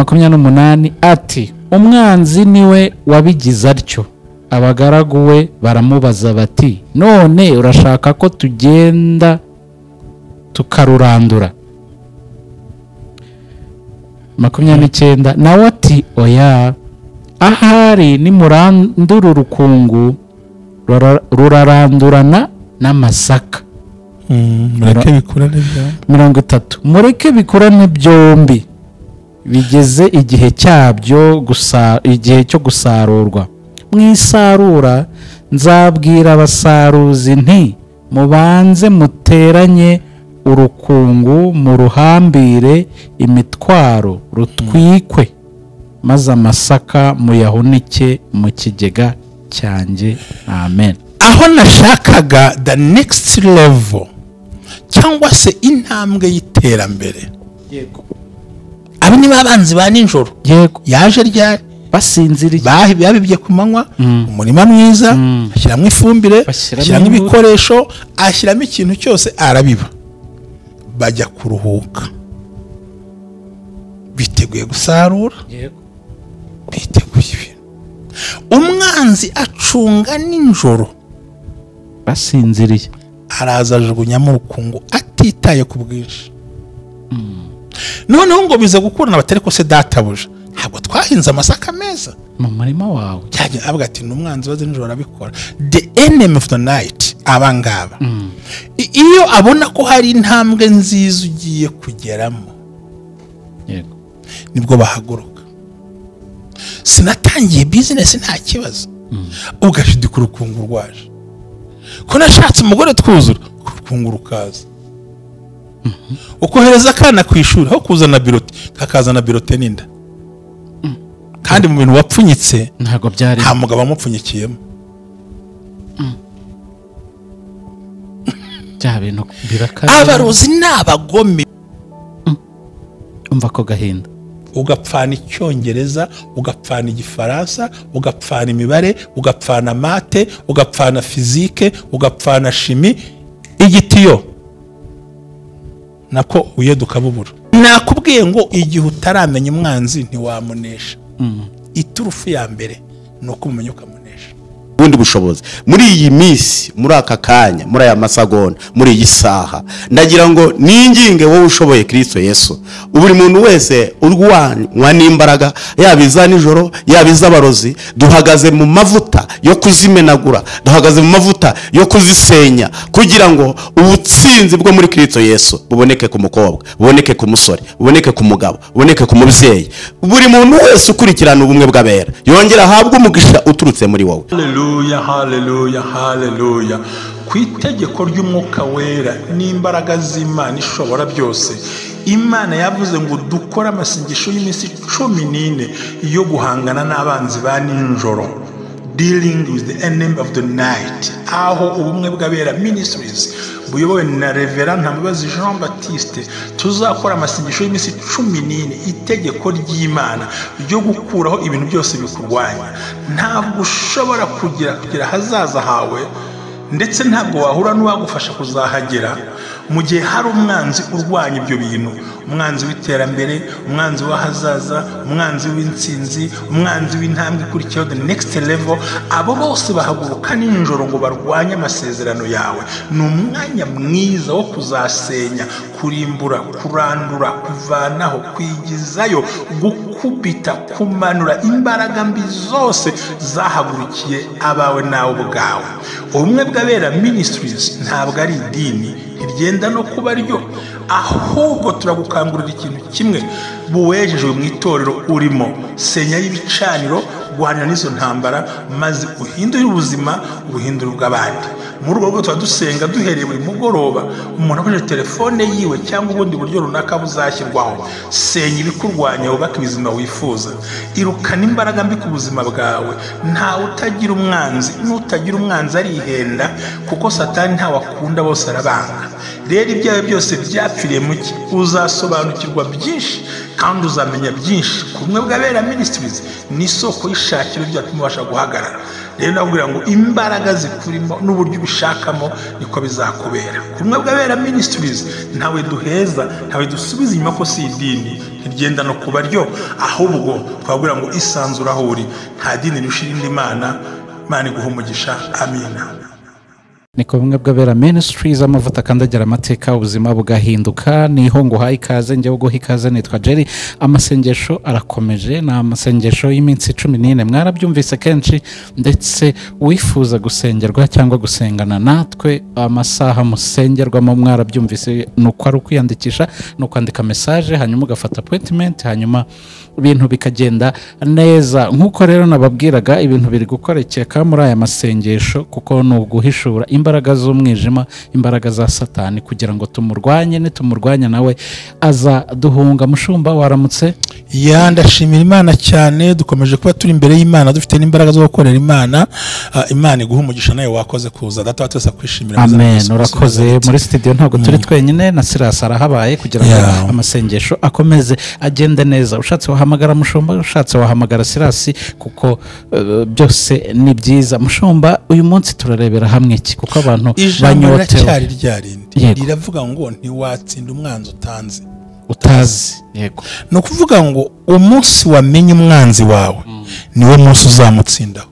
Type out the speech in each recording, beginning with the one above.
28 ati umwanzi niwe wabigize atyo. Abagaragu we baramubaza bati none urashaka ko tugenda tukarurandura? 29 nawe ati oya, ahari nimurandura urukungu rurarandurana n'amasaka. Mureke bikurane byombi. 30 mureke bikurane byombi, bigeze igihe cyabyo igihe cyo gusarurwa. Mwisarura nzabwira abasaruzi nti mubanze muteranye urukungu mu ruhambire imitwaro rutwikwe, maze amasaka muyahunike mu kigega cyanjye. Amen. Aho nashakaga the next level cyangwa se intambwe y'iterambere. Yego. Aba ni babanzi ba ninjoro. Yego. Yaje ryari basinziriye, babibye ku manywa, umurima mwiza, ashyiramo ifumbire, ashyiramo ibikoresho, ashyiramo ikintu cyose arabiba. Bajya kuruhuka, biteguye gusarura. Yego. Biteguye ibintu. Umwanzi acunga ninjoro basinziriye, araza ajugunyamo urukungu atitaye ku bwinshi. Noneho ngo biza gukurana batari ko se databuja, ntabwo twahinze amasaka meza mu murima wawe. cyane avuga ati n'umwanzi waze nijoro arabikora. The enemy of the night abangaba. Iyo abona ko hari intambwe nziza ugiye kugeramo, Yego. nibwo bahaguruka. Sinatangiye business nta kibazo, ugashidika urukungu rwaje. Ko nashatse umugore twuzura, urukungu rukaza. Ukohereza akana ku ishuri aho kuzana birote, kakazana birote n'inda. Kandi mu bintu wapfunyitse ntago byari, nta mugabo amupfunyikiyemo. bya bintu birakaje. Abarozi n'abagome. Umva ko gahinda. Ugapfana icyongereza, ugapfana igifaransa, ugapfana imibare, ugapfana mate, ugapfana fizike, ugapfana shimi, igitiyo nako uyeduka bubura. Nakubwiye ngo igihe utaramenya umwanzi ntiwamunesha. Iturufu ya mbere nuko umenya ukamunesha. Bundi bushobozi muri iyi minsi, muri aka kanya, muri aya masagonda, muri iyi saha, ndagira ngo ninginge wowe ushoboye Kristo Yesu, buri muntu wese urwanywa n'imbaraga, yabiza nijoro, yabiza abarozi, duhagaze mu mavuta yo kuzimenagura, duhagaze mu mavuta yo kuzisenya, kugira ngo ubutsinzi bwo muri Kristo Yesu buboneke ku mukobwa, buboneke ku musore, buboneke ku mugabo, buboneke ku mubyeyi. Buri muntu wese ukurikirana ubumwe bw'abera yongera ahabwe umugisha uturutse muri wowe. Haleluya, haleluya, haleluya. Ku itegeko ry'umwuka wera n'imbaraga z'Imana ishobora byose, Imana yavuze ngo dukore amasengesho y'iminsi 14 yo guhangana n'abanzi ba ninjoro, dealing with the enemy of the night. Aho ubumwe bw'abera ministries buyobowe na Reverend Ntamubazi Jean Baptiste tuzakora amasengesho y'iminsi 14, itegeko ry'Imana ryo gukuraho ibintu byose bikurwanya. Ntabwo ushobora kugira hazaza hawe, ndetse ntabwo wahura n'uwagufasha kuzahagera mu gihe hari umwanzi urwanya ibyo bintu. Umwanzi w'iterambere, umwanzi w'ahazaza, umwanzi w'intsinzi, umwanzi w'intambwe ikurikiyeho, the next level. Abo bose bahaguruka ninjoro ngo barwanye amasezerano yawe. Ni umwanya mwiza wo kuzasenya, kurimbura, kurandura, kuvanaho, kwigizayo, gukubita, kumanura imbaraga mbi zose zahagurukiye abawe nawe ubwawe. Ubumwe bw'abera ministries ntabwo ari idini, ntigenda no kuba ryo, ahubwo turagukangurira ikintu kimwe: buwejejwe mu itorero urimo, senya y'ibicaniro, guhanira n'izo ntambara, maze uhindure ubuzima, ubuhindure bw'abandi. Muri urwo rwego tuba dusenga duhereye buri mugoroba. Umuntu akoresheje telefone yiwe cyangwa ubundi buryo runaka buzashyirwaho, senya ibikurwanya, wubake ubuzima wifuza, irukana imbaraga mbi ku buzima bwawe. Ntawe utagira umwanzi, n'utagira umwanzi arihenda, kuko Satani ntawe akunda, bose arabanga. Rero ibyawe byose byapfiriye mu ki? Uzasobanukirwa byinshi kandi uzamenya byinshi. Kumwe bw'abera ministries ni isoko y'ishakiro byatuma ubasha guhagarara. Rero nabwira ngo imbaraga zikurimo n'uburyo ubishakamo niko bizakubera. Kumwe bw'abera ministries ntawe duheza, ntawe dusubiza inyuma ko si idini, ntiryenda no kuba ryo, ahubwo twabwira ngo isanzura aho uri, nta dini rirusha irindi mana. Imana iguha umugisha, amina. ni ku bumwe bw'abera ministries amavuta akandagira amateka ubuzima bugahinduka. niho nguhaye ikaze, njyewe guha ikaze nitwa Jerry. amasengesho arakomeje, ni amasengesho y'iminsi 14 mwarabyumvise kenshi, ndetse wifuza gusengerwa cyangwa gusengana natwe amasaha musengerwamo mwarabyumvise. nuko ari ukwiyandikisha, ni ukwandika message hanyuma ugafata appointment, hanyuma ibintu bikagenda neza. nk'uko rero nababwiraga, ibintu biri gukorekeka muri aya masengesho, kuko ni uguhishura imbaraga z'umwijima, imbaraga za Satani, kugira ngo tumurwanye. nitumurwanya nawe aza duhunga. Mushumba, waramutse? Ndashimira Imana cyane, dukomeje kuba turi imbere y'Imana, dufite n'imbaraga zo gukorera Imana. Imana iguha umugisha, nawe wakoze kuza. Data wa twese akwishimira. Amen. Urakoze. muri studio ntabwo turi twenyine, na Silas arahabaye kugira ngo amasengesho akomeze agende neza. ushatse wahamagara Mushumba, ushatse wahamagara Silas, kuko byose ni byiza. Mushumba, uyu munsi turarebera hamwe iki, kuko abantu banyotewe. Riravuga ngo ntiwatsinda umwanzi utazi. Yego. ni ukuvuga ngo umunsi wamenye umwanzi wawe niwo munsi uzamutsindaho,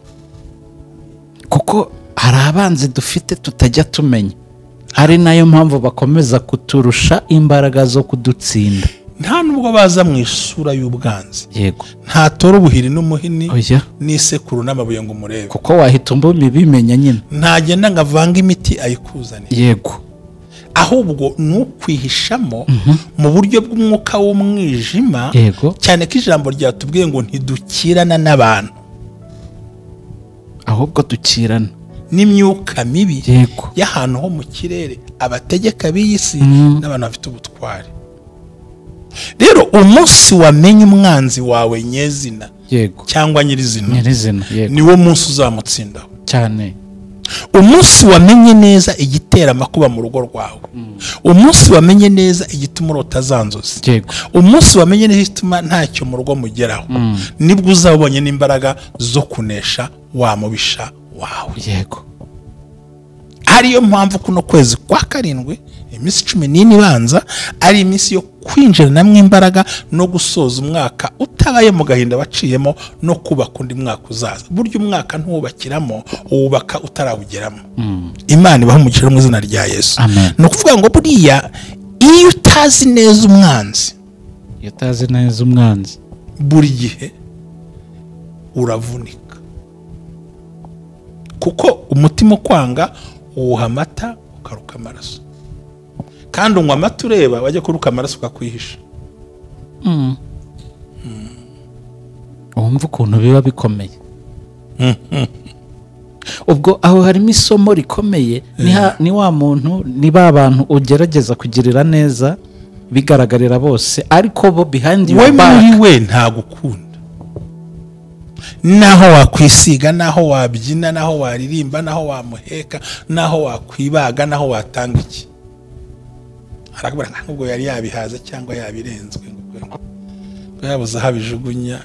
kuko hari abanzi dufite tutajya tumenya, ari nayo mpamvu bakomeza kuturusha imbaraga zo kudutsinda. nta nubwo baza mu isura y'ubwanzi. Yego. ntatora ubuhiri n'umuhini Oya. n'isekuru n'amabuye ngo umurebe, kuko wahita ubimenya nyine. ntagenda ngo avanga imiti ayikuzanire. Yego. ahubwo ni ukwihishamo mu buryo bw'umwuka w'umwijima. Yego. cyane ko ijambo ryatubwiye ngo ntidukirana n'abantu, ahubwo dukirana n'imyuka mibi. Yego. y'ahantu ho mu kirere, abategeka b'iyi si n'abantu bafite ubutware. rero umunsi wamenye umwanzi wawe nyezina, Yego, cyangwa nyirizina, yego, niwo munsi uzamutsindaho cyane. umunsi wamenye neza igitera amakuba mu rugo rwawe, umunsi wamenye neza igituma urota za nzozi, Yego. umunsi wamenye neza igituma ntacyo mu rugo mugeraho, nibwo uzabonye n'imbaraga zo kunesha wa mubisha wawe. Yego. ariyo mpamvu kuno kwezi kwa karindwi, iminsi 14 ibanza, ari iminsi yo kwinjiranamo imbaraga no gusoza umwaka utabaye mu gahinda baciyemo, no kubaka undi mwaka uzaza. burya umwaka ntuwubakiramo, uwubaka utarawugeramo. Imana ibaha umugisha mu izina rya Yesu. ni ukuvuga ngo buriya iyo utazi neza umwanzi, buri gihe uravunika, kuko umutima ukwanga uwuha amata ukaruka amaraso, kandi unywa amata ureba, wajya kuruka amaraso ukakwihisha. wumva ukuntu biba bikomeye. ubwo aho harimo isomo rikomeye. ni wa muntu, ni ba bantu ugerageza kugirira neza bigaragarira bose, ariko bo behind your back, muri we ntagukunda. naho wakwisiga, naho wabyina, naho waririmba, naho wamuheka, naho wakwibaga, naho watanga iki, arakubwira ngo yari yabihaza cyangwa yabirenzwe, ngo yabuze aho abijugunya.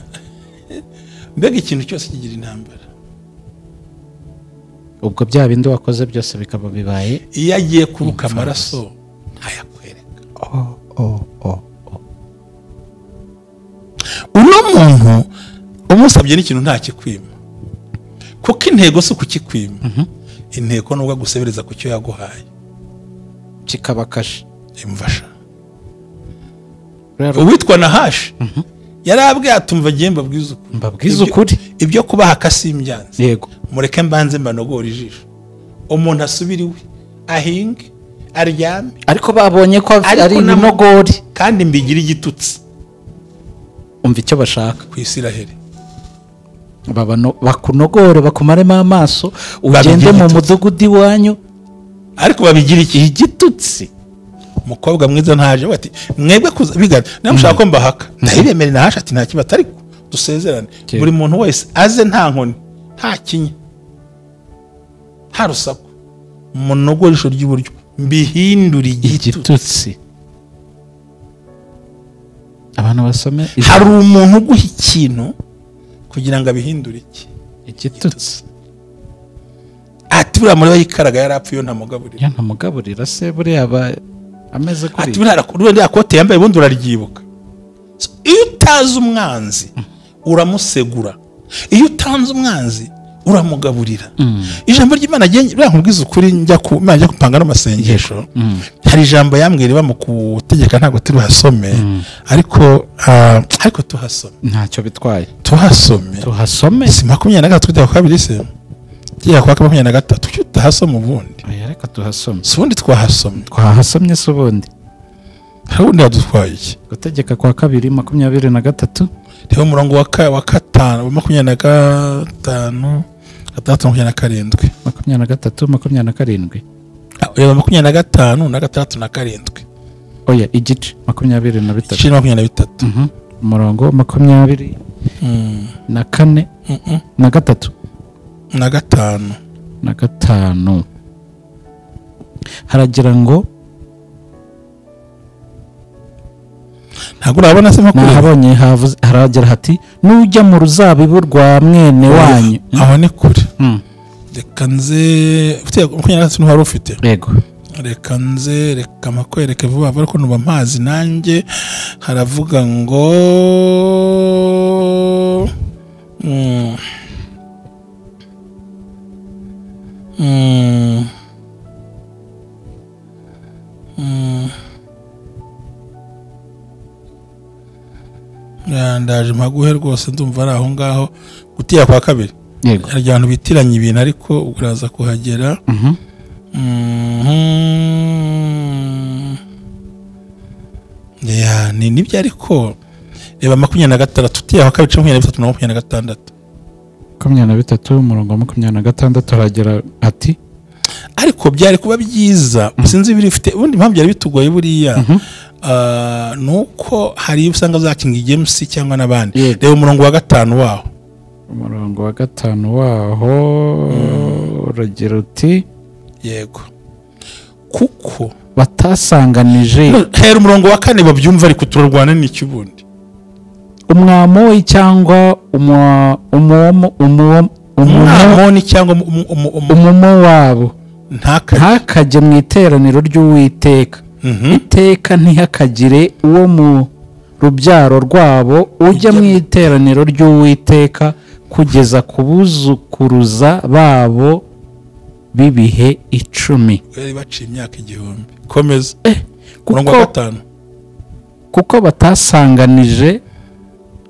mbega ikintu cyose kigira intambara. ubwo bya bindi wakoze byose bikaba bibaye. iyo agiye kuruka amaraso ntayakwereka. uno muntu umusabye n'ikintu ntakikwima, kuko intego si ukukikwima. intego nubwo agusebereza ku cyo yaguhaye kikaba kashe. imfasha. uwitwa Nahashi yarabwiye atumva agiye mbabwiza ukuri, ibyo kubaha akasimbyanze. Yego. mureke mbanze mbanogora ijisho, umuntu asubira iwe, ahinge, aryame. ariko babonye ko ari ibinogori, kandi mbigira igitutsi. umva icyo bashaka ku Isiraheli, bakunogore, bakumaremo amaso, ugende mu mudugudu iwanyu, ariko babigira igitutsi. umukobwa mwiza ntaje, bati mwebwe kuza bigana, namushaka ko mbahaka, ndahiremere. Nahashi ati nta kibata, ariko dusezerane, buri muntu wese aze nta nkoni, nta kinya, nta rusaku, munogore ijisho ry'iburyo, mbihindura igitutsi. abantu basome. hari umuntu uguha ikintu kugira ngo abihindure igitutsi. ati buriya muri bayikaraga yarapfuye, iyo ntamugaburira se buriya aba ameze kuri. ati buriya kote yambaye ubundi uraryibuka, iyo utazi umwanzi uramusegura, iyo utanze umwanzi uramugaburira. Ijambo ry'Imana nkubwiza ukuri njya kupanga n'amasengesho, hari ijambo yambwira riba mu kutegeka, ntabwo turi hasome, ariko tuhasome, ntacyo bitwaye, tuhasome si 23 tujya ku kabiri se tujya kwa 23 tutahasome ubundi, reka tuhasome, si ubundi twahasomye se ubundi ubundi yadutwaye iki? gutegeka kwa 2:23 reba umurongo wa 5 wa 25 23 reba 25 na 6 na 7. oya igice 23 umurongo 20 na 4 na 3 na 5 haragira ngo ntabwo urabona se makuru nahabonye haragira hati nujya mu ruzabibu rwa mwene wanyu, aho ni kure. Reka nze ufite 23 n'uwari ufite, yego reka makwereke vuba vuba ko nuba amazi nanjye. Haravuga ngo ndaje mpaguhe rwose, ndumva ari aho ngaho gutiya kwa 2. yego hari abantu bitiranya ibintu ariko uraza kuhagera. ni nibyo, ariko reba 26 tutiya kwa 2 23 na 26 23 umurongo wa 26 haragira ati ariko byari kuba byiza, sinzi biri ufite ubundi mpamvu byari bitugoye buriya, nuko hari usanga za King James cyangwa nabandi. Reba umurongo wa 5 waho, umurongo wa 5 waho uragira uti yego kuko batasanganije. Hera umurongo wa 4 babyumva, ariko turarwana n'iki ubundi? umwamo cyangwa umwamoni cyangwa umumo wabo ntakajye mu iteraniro ry'Uwiteka. iteka ntihakagire uwo mu rubyaro rwabo ujya mu iteraniro ry'Uwiteka kugeza ku buzukuruza babo b'ibihe 10. bari baciye imyaka 1000. komeza umurongo wa 5. kuko batasanganije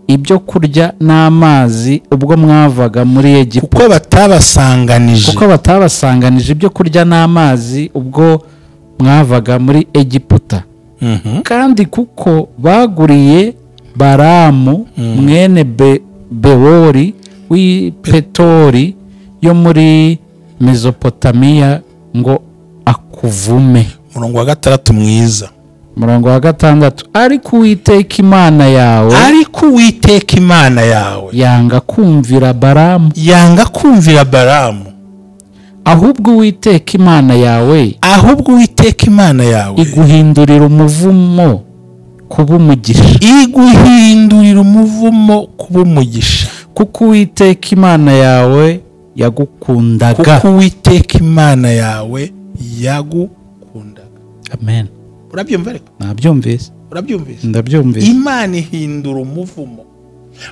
ibyo kurya n'amazi ubwo mwavaga muri Egiputa. kuko batabasanganije ibyo kurya n'amazi ubwo mwavaga muri Egiputa. kandi kuko baguriye Baramu mwene Bewori w'i Petori yo muri Mesopotamiya ngo akuvume. umurongo wa 6 mwiza. umurongo wa 6 ariko Uwiteka Imana yawe yanga kumvira Baramu. ahubwo Uwiteka Imana yawe iguhindurira umuvumo kuba umugisha. kuko Uwiteka Imana yawe yagukundaga. amen. urabyumva ariko? nabyumvise. ndabyumvise. Imana ihindura umuvumo.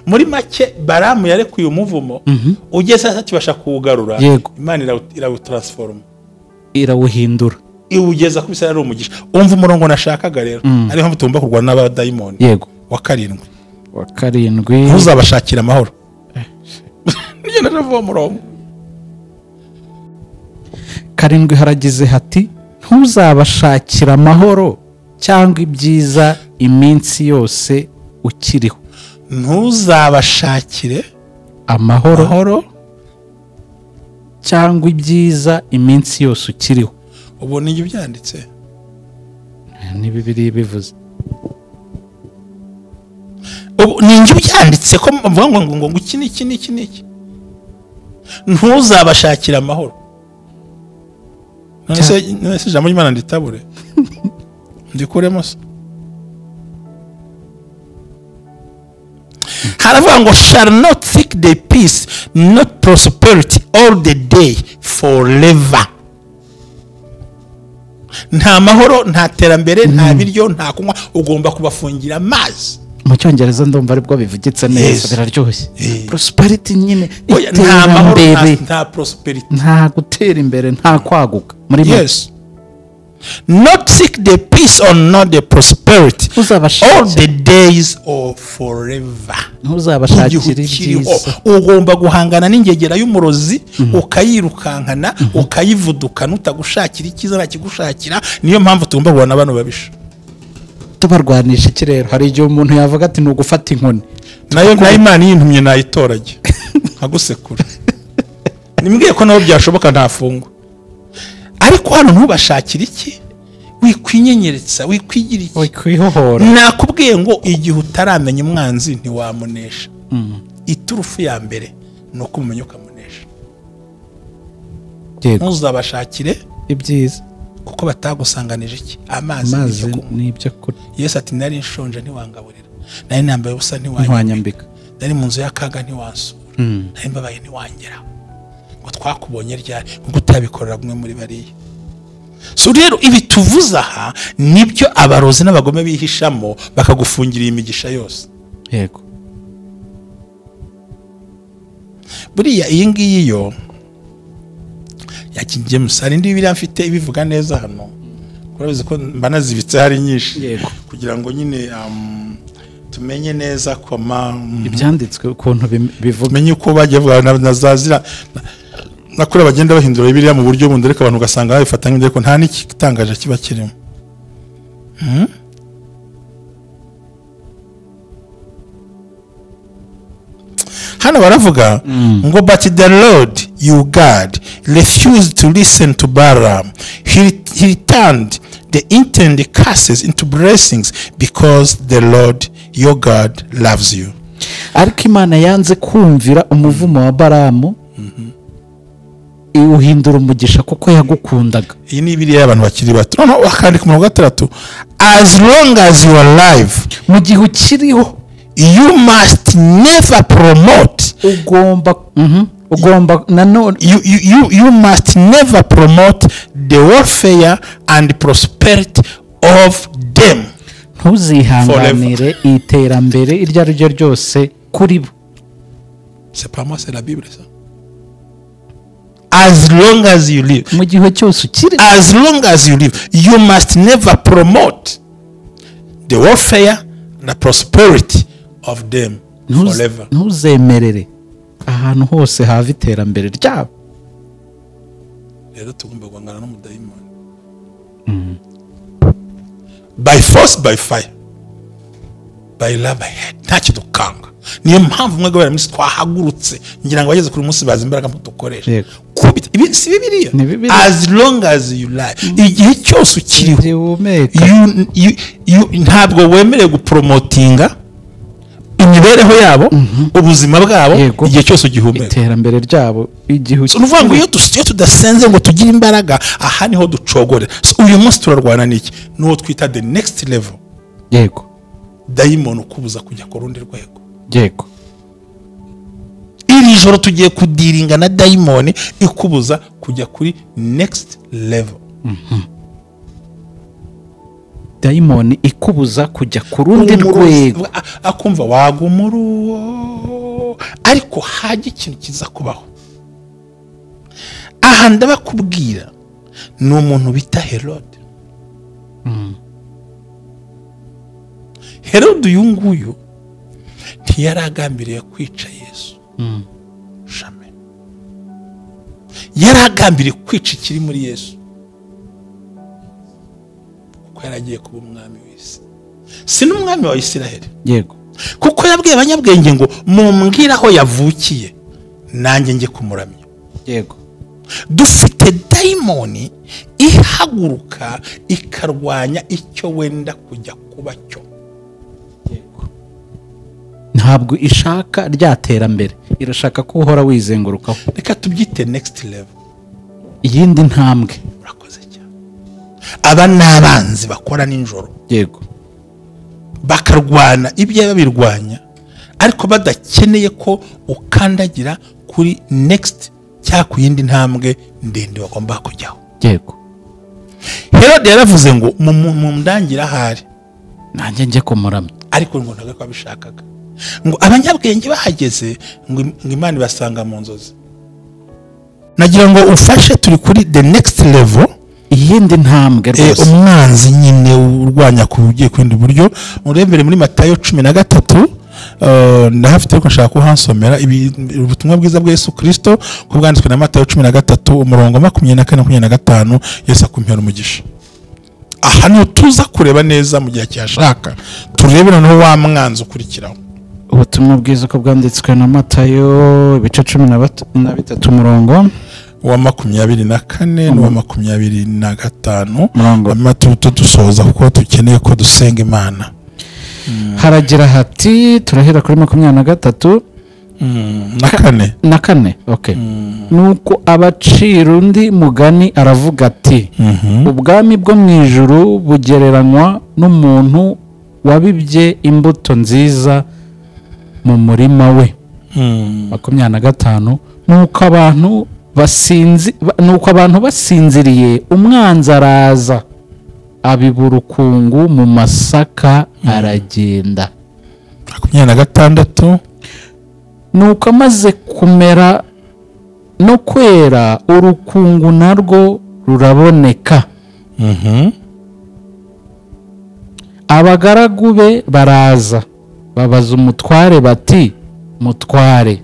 muri make Baramu yarekuye umuvumo, ugeze sasa kibasha kuwugarura. Imana irawutransforma, irawuhindura, iwugeza ku bisara ari umugisha. umva umurongo nashakaga rero, ariho mutumba kurwana n'abadayimoni. yego wa 7 ntuzabashakira amahoro. niyo navuga umurongo 7 haragize hati ntuzabashakira amahoro cyangwa ibyiza iminsi yose ukiriho. ntuzabashakire amahoro cyangwa ibyiza iminsi yose ukiriho. ubu ni byanditse ni Bibiliya bivuze. ubu ni byanditse ko mvuga ngo iki ntuzabashakira amahoro. nese jambo y'Imana nditabure ndikuremo se. haravuga ngo shall not seek the peace not prosperity all the day forever. nta mahoro, nta terambere, nta biryo, nta kunywa, ugomba kubafungira amazi mu cyongereza ndumva aribwo bivugitse neza Yes. biraryoshye Eh. prosperity nyine Oya, nta mahoro iterambere nta prosperity. nta gutera imbere nta kwaguka muri make. Yes. Not seek the peace or not the prosperity all uzabashakira the days of forever. ntuzabashakira Igihe ukiriho ibyiza ugomba guhangana n'ingegera y'umurozi ukayirukankana ukayivudukana utagushakira icyiza nakigushakira. Niyo mpamvu tugomba guhana bano babisha. tubarwanisha iki rero hari igihe umuntu yavuga ati ni ugufata inkoni Nayo Imana yintumye nayitorage nkagusekura. Nimbwiye ko nabo byashoboka ntafungwa. Ariko hano ntubashakire iki wikwinyenyeretsa wikwigira iki. kwihohora Nakubwiye ngo igihe utaramenya umwanzi ntiwamunesha. Iturufu ya mbere ni uko umenya ukamunesha. Ntuzabashakire ibyiza kuko batagusanganije iki amazi n'ibyo kurya. Yesu ati nari nshonje ntiwangaburira, nari nambaye ubusa ntiwanyambika, nari mu nzu y'akaga ntiwansura, nari mbabaye ntiwangera. Ngo twakubonye ryari ngo utabikorera bumwe muri bariya. So rero ibi tuvuze aha nibyo abarozi n'abagome bihishamo bakagufungira imigisha yose. yego Buriya iyi ngiyi yo ya King James hari indi Bibiliya mfite ibivuga neza hano. Kurabizi ko mbanazibitse hari nyinshi. Yego. Kugira ngo nyine tumenye neza koma ibyanditswe ukuntu bivuga, menye uko bagiye vuga na zazira nakure bagenda bahindura Bibiliya mu buryo bundi ariko abantu ugasanga babifata nk'ibyo ariko nta n'ikitangaje kiba kirimo. Hano baravuga ngo but the Lord you God refused to listen to Balaam. He turned the intended curses into blessings because the Lord your God loves you. ariko Imana yanze kumvira umuvumo wa Balamu iwuhindura umugisha kuko yagukundaga. Iyi ni Bibiliya y'abantu bakiri bato. Noneho bakandika mu 3 as long as you are alive mu gihe ukiriho you must never promote ugomba nanone you must never promote the welfare and prosperity of them. ntuzihanganire iterambere iryo ari ryo ryose kuri bo. C'est pas moi, c'est la Bible ça. As long as you live, mu gihe cyose ukiri, as long as you live, you must never promote the welfare and the prosperity of them forever. ntuzemerere ahantu hose hava iterambere ryabo. Rero tugomba guhangana n'umudayimoni by force, by fire, by love, by hate. Ntacyo dukanga. Niyo mpamvu mwe gabara misi twahagurutse ngira ngo bageze kuri munsi bazi imbaraga mutukoresha. Ibi si Bibiliya. As long as you live, igihe cyose ukiriho ntabwo wemerewe gupromotinga imibereho yabo, ubuzima bwabo, igihe cyose ugihumeka iterambere ryabo. igihe uvuga ngo iyo tudasenze ngo tugire imbaraga aha niho ducogorera. Uyu munsi turarwana n'iki? N'uwo twita the next level. yego Dayimoni ukubuza kujya ku rundi rwego. yego Iri joro tugiye kudiringa na dayimoni ikubuza kujya kuri next level. dayimoni ikubuza kujya ku rundi rwego. Akumva wagumuruwo ariko haje ikintu kiza kubaho. Aha ndabakubwira ni umuntu bita Herode. Herode uyu nguyu ntiyaragambiriye kwica Yesu. Jamais. Yaragambiriye kwica ikiri muri Yesu. Kuko yaragiye kuba umwami w'isi. Si n'umwami wa Isiraheli. yego Kuko yabwiye abanyabwenge ngo mumbwire aho yavukiye nanjye njye kumuramya. yego Dufite dayimoni ihaguruka ikarwanya icyo wenda kujya kuba cyo. ntabwo ishaka ryaterambere, irashaka ko uhora wizengurukaho. Reka tubyite next level. iyindi ntambwe. Urakoze cyane. Aba n'abanzi bakora ninjoro. yego bakarwana ibyo babirwanya ariko badakeneye ko ukandagira kuri next cya ku yindi ntambwe ndende bagomba kujyaho. yego Herode yaravuze ngo mu ndangira ahari nanjye njye kumuramya. ariko ngo ntabwo abishakaga. Ngo abanyabwenge bahageze ngo Imana ibasanga mu nzozi. Nagira ngo ufashe, turi kuri the next level, iyindi ntambwe rwose. Umwanzi nyine urwanya ku ugiye kwindi buryo. Urembere muri Matayo 13, ndahafite ariko nshaka kuhansomera ubutumwa bwiza bwa Yesu Kristo ko bwanditswe na Matayo 13 umurongo 24-25. Yesu akumpera umugisha. Aha niho tuza kureba neza mu gihe cyashaka, turebe noneho wa mwanzi ukurikiraho. Ubutumwa bwiza ko bwanditswe na Matayo ibice 13 umurongo wa 24 n'uwa 25. Amatuto dusoza kuko tukeneye ko dusenga Imana. Haragira hati, turahera kuri 23 na 4. Okay. Nuko abacira undi mugani aravuga ati, ubwami bwo mu ijuru bugereranywa n'umuntu wabibye imbuto nziza mu murima we. 25. Nuko abantu basinziriye, umwanzi araza abiba urukungu mu masaka aragenda. 26. Nuko amaze kumera no kwera, urukungu narwo ruraboneka. Abagaragu be baraza babaza umutware bati, mutware,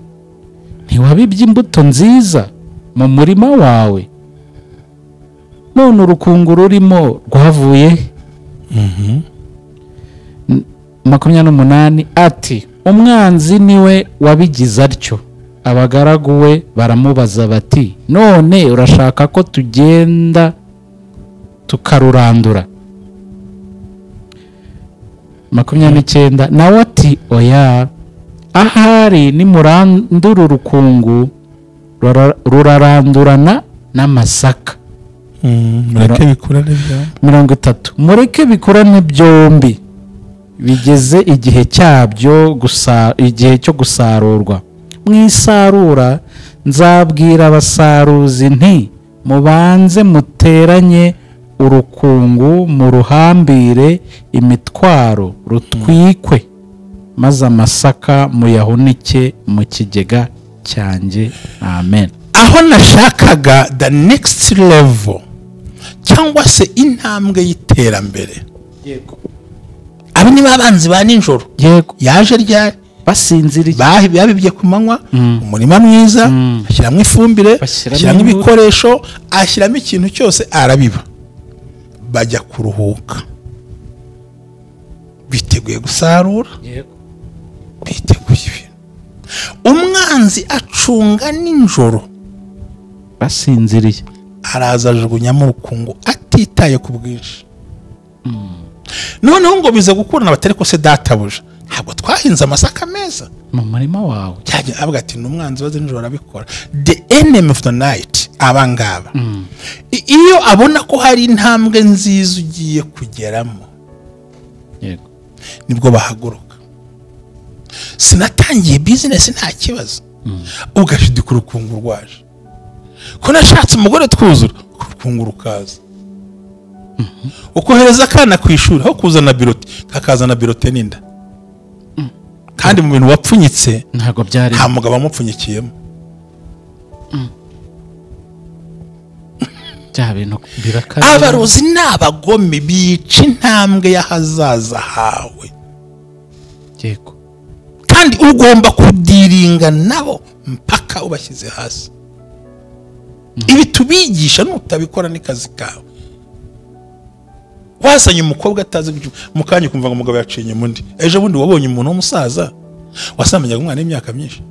ntiwabibye imbuto nziza mu murima wawe? None urukungu rurimo rwavuye? 28. Ati, umwanzi niwe wabigize atyo. Abagaragu we baramubaza bati, none urashaka ko tugenda tukarurandura? 29. Nawe ati, oya, ahari nimurandura urukungu rurarandurana n'amasaka. Mureke bikurane byombi. 30. Mureke bikurane byombi, bigeze igihe cyabyo, igihe cyo gusarurwa. Mwisarura nzabwira abasaruzi nti, mubanze muteranye urukungu mu ruhambire imitwaro rutwikwe, maze amasaka muyahunike mu kigega cyanjye. Amen. Aho nashakaga the next level cyangwa se intambwe y'iterambere. Yego. Aba ni babanzi ba ninjoro. Yego. Yaje ryari? Basinziriye. Babibye ku manywa, umurima mwiza, ashyiramo ifumbire, ashyiramo ibikoresho, ashyiramo ikintu cyose, arabiba. Bajya kuruhuka, biteguye gusarura. Yego. Biteguye. Umwanzi acunga ninjoro, basinziriye, araza ajugunyamo urukungu atitaye ku bwinshi. Noneho ngo biza gukurana batari ko se databuja, ntabwo twahinze amasaka meza mu murima wawe? Cyajya avuga ati n'umwanzi waze ninjoro abikora. The enemy of the night, abangaba. Iyo abona ko hari intambwe nziza ugiye kugeramo, yego, nibwo bahaguruka. Sinatangiye business nta kibazo, ugashidika urukungu rwaje. Ko nashatse umugore twuzura, urukungu rukaza. Ukohereza akana ku ishuri, aho kuzana birote kakazana birote n'inda. Kandi mu bintu wapfunyitse ntago byari, nta mugabo amupfunyikiyemo. bya bintu birakaze. Abarozi n'abagome bica intambwe y'ahazaza hawe. Yego. Kandi ugomba kudiringa nabo mpaka ubashyize hasi. Ibi tubigisha nutabikora n'ikazi kawe. Wasanye umukobwa atazi mukanya kumva ngo umugabo yacinye mundi. Ejo bundi wabonye umuntu w'umusaza wasamenyaga umwana w'imyaka myinshi.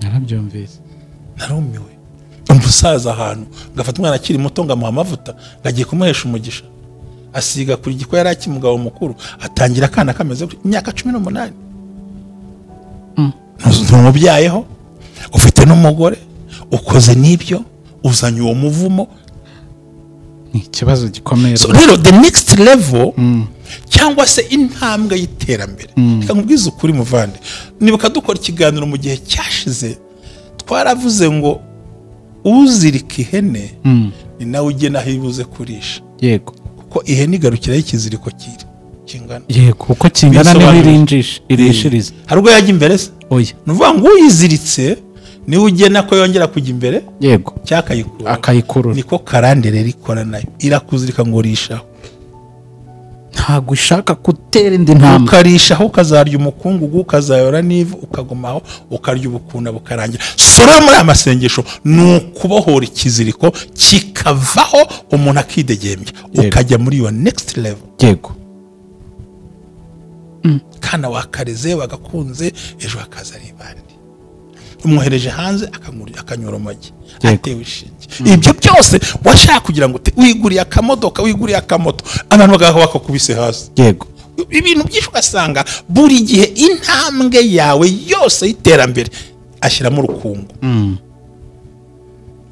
Narabyumvise. Narumiwe. Umusaza ahantu gafata umwana akiri muto ngamuha amavuta, gagiye kumuhesha umugisha. Asiga kuri giko yari akimugabo mukuru, atangira akana kameze imyaka 18. Ntumubyayeho, ufite n'umugore, ukoze n'ibyo, uzanye uwo muvumo. Ikibazo gikomeye. So rero the next level cyangwa se intambwe y'iterambere. Reka nkubwize ukuri muvande, nibuka dukora ikiganiro mu gihe cyashize, twaravuze ngo uzirika ihene ni nawe ugena aho ibuze kurisha. Yego. Kuko ihene igarukiraho ikiziriko kiri. kingana. yego uko kingana niho irishiriza. Hari ubwo yajya imbere se, oya ni ukuvuga ngo uyiziritse niwe ugena ko yongera kujya imbere yego akayikurura. niko karande rero ikora nayo, irakuzirika ngo urishaho, ntabwo ishaka gutera indi ntambwe, ukarishaho ukazarya umukungugu, ukazayora n'ivu, ukagumaho ukarya ubukunda bukarangira. Sora muri amasengesho ni ukubohora ikiziriko kikavaho, umuntu akidegembya ukajya muri your next level. yego kana wakareze wagakunze, ejo hakaza ari bandi, umwohereje hanze akanyura amagi atewe ishinge. Ibyo byose washaka kugira ngo wiguriye akamodoka, wiguriye akamoto, abantu bakakubise hasi. yego ibintu byinshi ugasanga buri gihe intambwe yawe yose y'iterambere ashyiramo urukungu.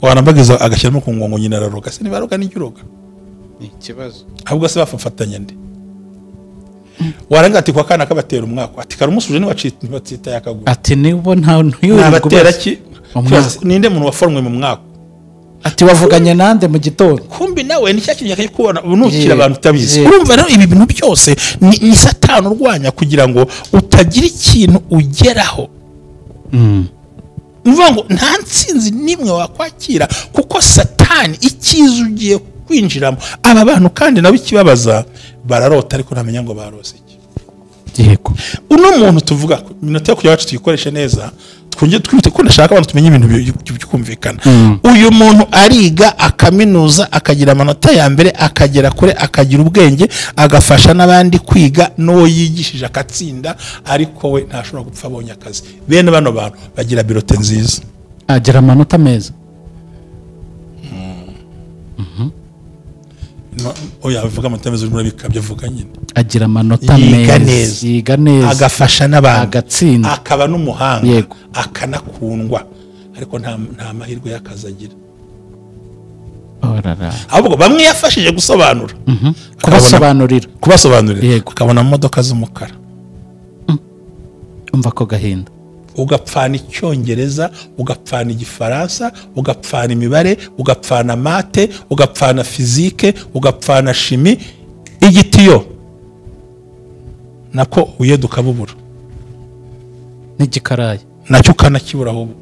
wanambagiza agashyiramo urukungu ngo nyina araroga, se niba aroga n'icyo uroga ni ikibazo, ahubwo se bafatanya nde? waranga ati kwa kana kabatera umwaka, ati karamusuje nibatsita yakagura, ati nibo nta nabatera ki ninde muntu waformwe mu mwaka, ati wavuganye nande mu gitondo, kumbi nawe ni cya kintu yakubona unukira abantu utabizi. urumva rero ibi bintu byose ni Satani urwanya kugira ngo utagira ikintu ugeraho. Mvuga ngo nta nsinzi nimwe wakwakira, kuko Satani ikiza ugiye kwinjiramo. Aba bantu kandi nabo ikibabaza bararota ariko ntamenya ngo barose iki. yego uno muntu tuvuga minota yo kuyacu tuyikoreshe neza, twongeye twite ko ndashaka abantu tumenye ibintu byumvikana. uyu muntu ariga akaminuza, akagira amanota ya mbere, akagera kure, akagira ubwenge, agafasha n'abandi kwiga, n'uwo yigishije akatsinda, ariko we ntashobora gupfa abonye akazi. Bene bano bantu bagira birote nziza, agira amanota meza. oya bivuga amanota meza urimo bikabye avuga nyine, agira amanota meza, yiga neza, agafasha n'abandi, agatsinda, akaba n'umuhanga, yego akanakundwa, ariko nta mahirwe y'akazi agira. ahubwo bamwe yafashije gusobanura, kubasobanurira, akabona mu modoka z'umukara. umva ko gahinda, ugapfana icyongereza, ugapfana igifaransa, ugapfana imibare, ugapfana mate, ugapfana fizike, ugapfana shimi, igitiyo nako uyeduka bubura, n'igikarayi nacyo ukanakibura. ahubwo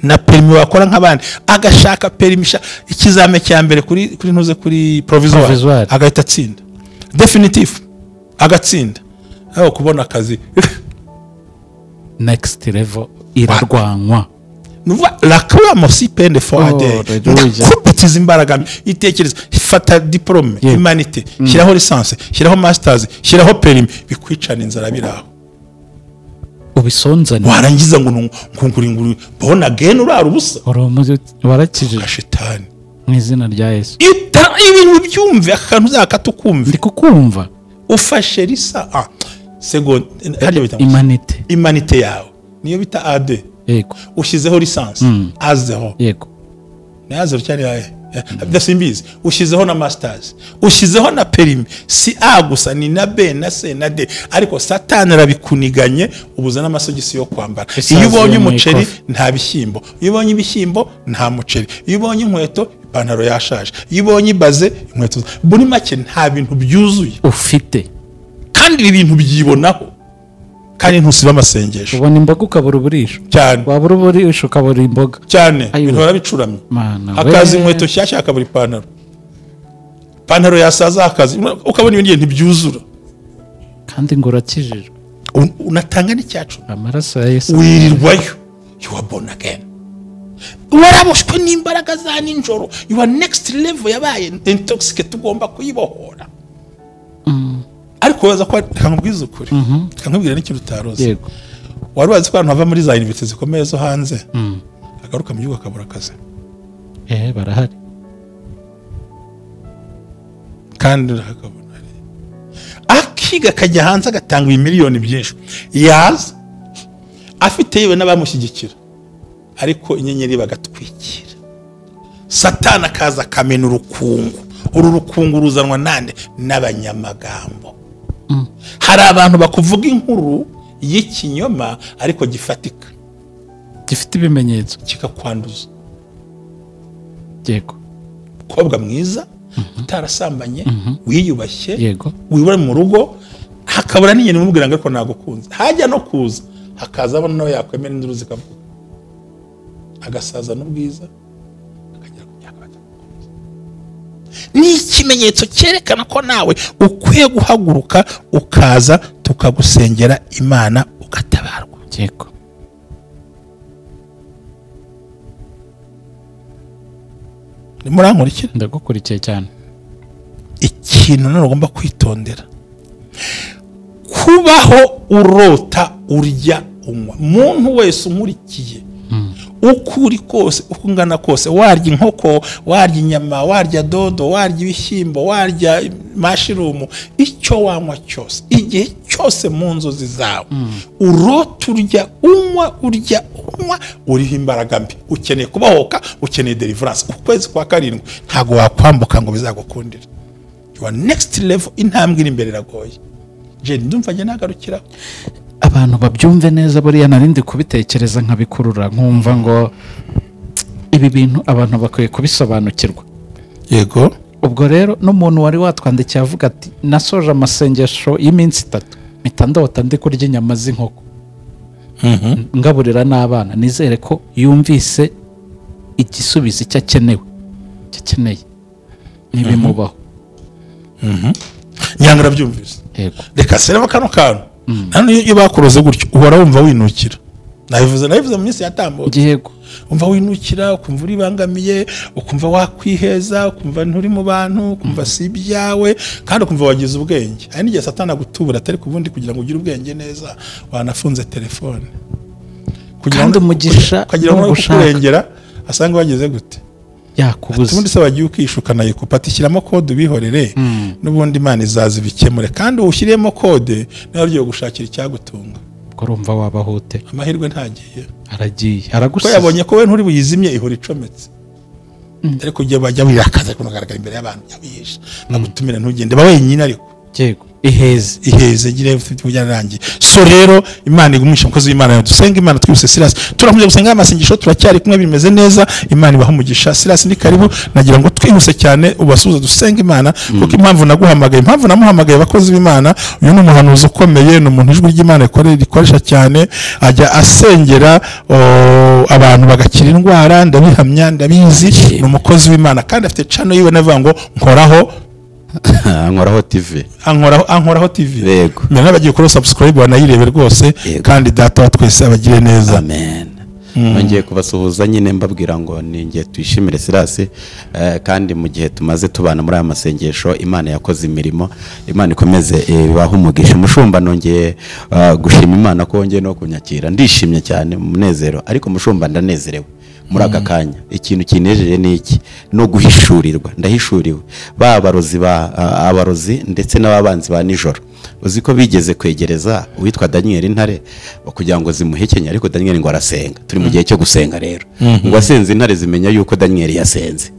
na perimi wakora nk'abandi, agashaka perimi ikizame cya mbere kuri ntuze kuri provisoire, agahita atsinda definitive, agatsinda, aho kubona akazi next level irarwanywa. nuva la clame si pende for ade, kubitiza imbaraga, itekereza, fata diplome humanité, shyiraho licence, shyiraho masters, shyiraho perimi, bikwicana inzara biraho, ubisonzane, warangiza ngo ngunguri bona again urara ubusa, warakijije Shitani mu izina rya Yesu. ibintu byumve akantu zakatukumva, ndi kukumva, ufashe risa seconde harya bita imanite yawe niyo bita AD, yego ushyizeho licence A0, yego ni A0 cyane bidasimbizi, ushyizeho na masters, ushyizeho na perimi, si A gusa, ni na B na C na D, ariko Satani arabikuniganye, ubuza n'amasogisi yo kwambara. Iyo ubonye umuceri nta bishyimbo, iyo ubonye ibishyimbo nta muceri, iyo ubonye inkweto ipantaro yashaje, iyo ubonye ibaze inkweto, buri make nta bintu byuzuye ufite, kandi ibi bintu byibonaho, kandi ntusiba amasengesho. ubona imboga ukabura uburisho cyane, wabura uburisho ukabura imboga cyane, ibintu barabicuramye. Akazi inkweto nshyashya akabura ipantaro yasaza, akazi ukabona ibindi ntibyuzura, kandi ngo urakijijwe, unatanga n'icyacu, amaraso ya Yesu wirirwayo, you are born again, waraboshwe n'imbaraga za ninjoro, your next level yabaye intoxicate, tugomba kuyibohora. ariko waza ko nkubwiza ukuri, nkubwira n'ikintu utaroze. yego wari wazi ko abantu bava muri za university zikomeye zo hanze agaruka mu gihugu akabura akazi? barahari, kandi akabona akiga akajya hanze agatanga ibimiliyoni byinshi, yaza afite yewe n'abamushyigikira, ariko inyenyeri bagatwikira, Satani akaza akamena urukungu. uru rukungu ruzanwa nande? N'abanyamagambo. Hari abantu bakuvuga inkuru y'ikinyoma ariko gifatika, gifite ibimenyetso, kikakwanduza. yego Kobwa mwiza utarasambanye wiyubashye yego wibure mu rugo hakabura n'inyoni umubwira ngo ariko nagukunze hajya no kuza hakaza abona nawe yakwemera induru zikavuga agasaza n'ubwiza akagera ku myaka batamukunze ni ikimenyetso cyerekana ko nawe ukwiye guhaguruka ukaza tukagusengera Imana ugatabarwa yego murankurikira ndagukurikiye cyane ikintu none ugomba kwitondera kubaho urota urya unywa muntu wese umurikiye uko uri kose uko ungana kose warya inkoko warya inyama warya dodo warya ibishyimbo warya mashirumu icyo wanywa cyose igihe cyose mu nzozi zawe urota urya unywa uriho imbaraga mbi ukeneye kubahoka ukeneye deliverance ukwezi kwa karindwi ntago wakwambuka ngo bizagukundira your next level intambwe iri imbere iragoye je ndumva nge nagarukira abantu babyumve neza buriya narindi kubitekereza nkabikurura nkumva ngo ibi bintu abantu bakwiye kubisobanukirwa yego ubwo rero n'umuntu wari watwandikiye avuga ati nasoje amasengesho y'iminsi 3 mpita ndota ndi kurya inyama z'inkoko ngaburira n'abana nizere ko yumvise igisubizo icyo akeneye ntibimubaho nyangara byumvise yego reka sereba kano kantu nano iyo bakuroze gutyo uhora wumva winukira nabivuze mu minsi yatambutse yego umva winukira ukumva uribangamiye ukumva wakwiheza ukumva nturi mu bantu ukumva si ibyawe kandi ukumva wagize ubwenge hari n'igihe satana gutubura atari kubundi kugira ngo ugire ubwenge neza wanafunze telefone kandi umugisha kugira ngo kurengera asanga wageze gute yakubuze ubundi se wagiye ukishuka nayo kupata ishyiramo code ubihorere n'ubundi Imana izaza bikemure kandi ushyiriyemo code nayo ugiye gushakira icyagutunga ko urumva wabahute amahirwe ntagiye aragiye ko aragusize yabonye ko we nturi buyizimye ihora icometse ariko ugiye bajya wirakaza kunagaragara imbere y'abantu yabihisha nagutumira ntugende ba wenyine ariko yego iheze gire ufite byarangiye so rero Imana igumisha umukozi w'Imana dusenga Imana twise Silas turamuje gusenga amasengesho turacyari kumwe bimeze neza Imana ibaha umugisha Silas ni karibu nagira ngo twihuse cyane ubasuza dusenga Imana kuko impamvu namuhamagaye abakozi b'Imana uyu ni umuhanuzi ukomeye ni umuntu ijwi ry'Imana rikoresha cyane ajya asengera abantu bagakira indwara ndabihamya ndabizi ni umukozi w'Imana kandi afite channel yiwe navuga ngo Ankoraho TV Ankoraho TV yego mena bagiye kuri subscribe banayirebe rwose kandi data wa twese abagire neza amen ngiye kubasuhuza nyine mbabwira ngo ningiye twishimire Silas kandi mu gihe tumaze tubana muri aya masengesho Imana yakoze imirimo Imana ikomeze ibaha umugisha mushumba nongeye gushima Imana ko wongeye no kunyakira ndishimye cyane umunezero ariko mushumba ndanezerewe muri aka kanya ikintu kinejeje ni iki no guhishurirwa ndahishuriwe abarozi ndetse n'ababanzi ba nijoro uzi ko bigeze kwegereza uwitwa Daniel Intare kugira ngo zimuhekenya ariko Daniel ngo arasenga turi mu gihe cyo gusenga rero ngo asenze intare zimenya yuko Daniel yasenze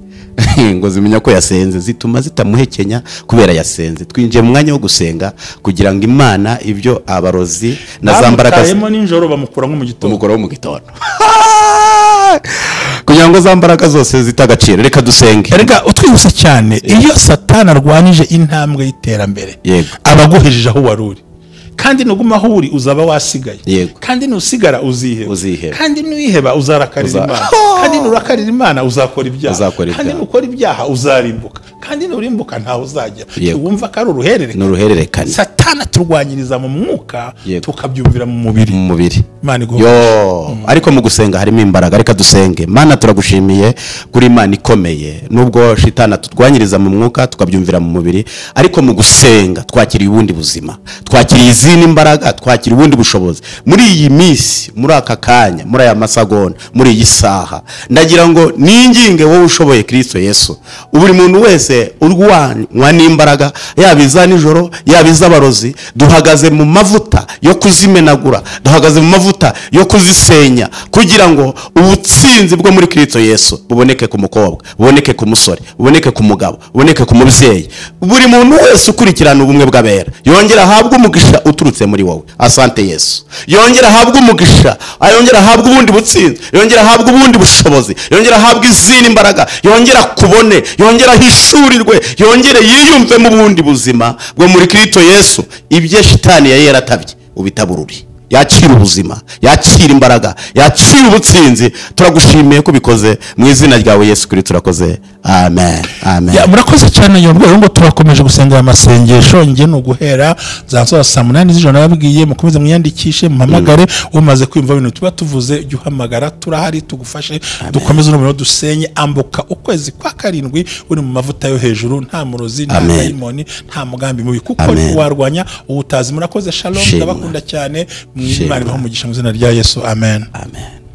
ngo zimenya ko yasenze zituma zitamuhekenya kubera yasenze twinjiye mu mwanya wo gusenga kugira ngo Imana ibyo abarozi na zambaraga nijoro bamukura nko mu gitondo kugira ngo zambaraga zose zitagaciro reka dusenge reka utwihuse cyane iyo Satani arwanije intambwe y'iterambere abaguhejeje aho waruri kandi nuguma aho uri uzaba wasigaye kandi nusigara uziheba kandi nuiheba uzarakarira Imana kandi nurakarira Imana uzakora ibyaha kandi nukora ibyaha uzarimbuka kandi nurimbuka ntaho uzagera wumva ko ari uruhererekane Satani turwanyiriza mu mwuka tukabyumvira mu mubiri Imana ariko mu gusenga harimo imbaraga reka dusenge Mana turagushimiye kuri Imana ikomeye nubwo shitana tutwanyiriza mu mwuka tukabyumvira mu mubiri ariko mu gusenga twakiriye ubundi buzima twakiriye izindi imbaraga twakira ubundi bushobozi muri iyi minsi muri aka kanya muri aya masagonda muri iyi saha ndagira ngo ninginge wowe ushoboye Kristo Yesu buri muntu wese urwanywa n'imbaraga yabiza nijoro yabiza abarozi duhagaze mu mavuta yo kuzimenagura duhagaze mu mavuta yo kuzisenya kugira ngo ubutsinzi bwo muri Kristo Yesu buboneke ku mukobwa buboneke ku musore buboneke ku mugabo buboneke ku mubyeyi buri muntu wese ukurikirana ubumwe bw'abera yongera ahabwe umugisha uturutse muri wowe. Asante Yesu. Yongera ahabwe umugisha, yongera ahabwe ubundi butsinzi, yongera ahabwe ubundi bushobozi, yongera ahabwe izindi mbaraga, yongera kubone, yongera hishurirwe, yongere yiyumve mu bundi buzima bwo muri Kristo Yesu. Ibyo shitani yari yaratabye ubitabururi. Yakira ubuzima, yakira imbaraga, yakira ubutsinzi. Turagushimiye ko bikoze mu izina ryawe Yesu Kristo, turakoze. Amen. Amen. Murakoze cyane yobwo ngo turakomeje gusengera amasengesho nge no guhera za saa 8 z'ijoro nababwiye mukomeze mwiyandikishe muhamagare. Umaze kwimva ibintu tuba tuvuze jya uhamagara, turahari tugufashe. Dukomeze no dusenye ambuka ukwezi kwa 7 uri mu mavuta yo hejuru, nta murozi, nta daimoni, nta mugambi mubi kuko warwanya ubutazi. Murakoze. Shalom, ndabakunda cyane. Mwimana baho mugisha mu izina rya Yesu. Amen. Amen.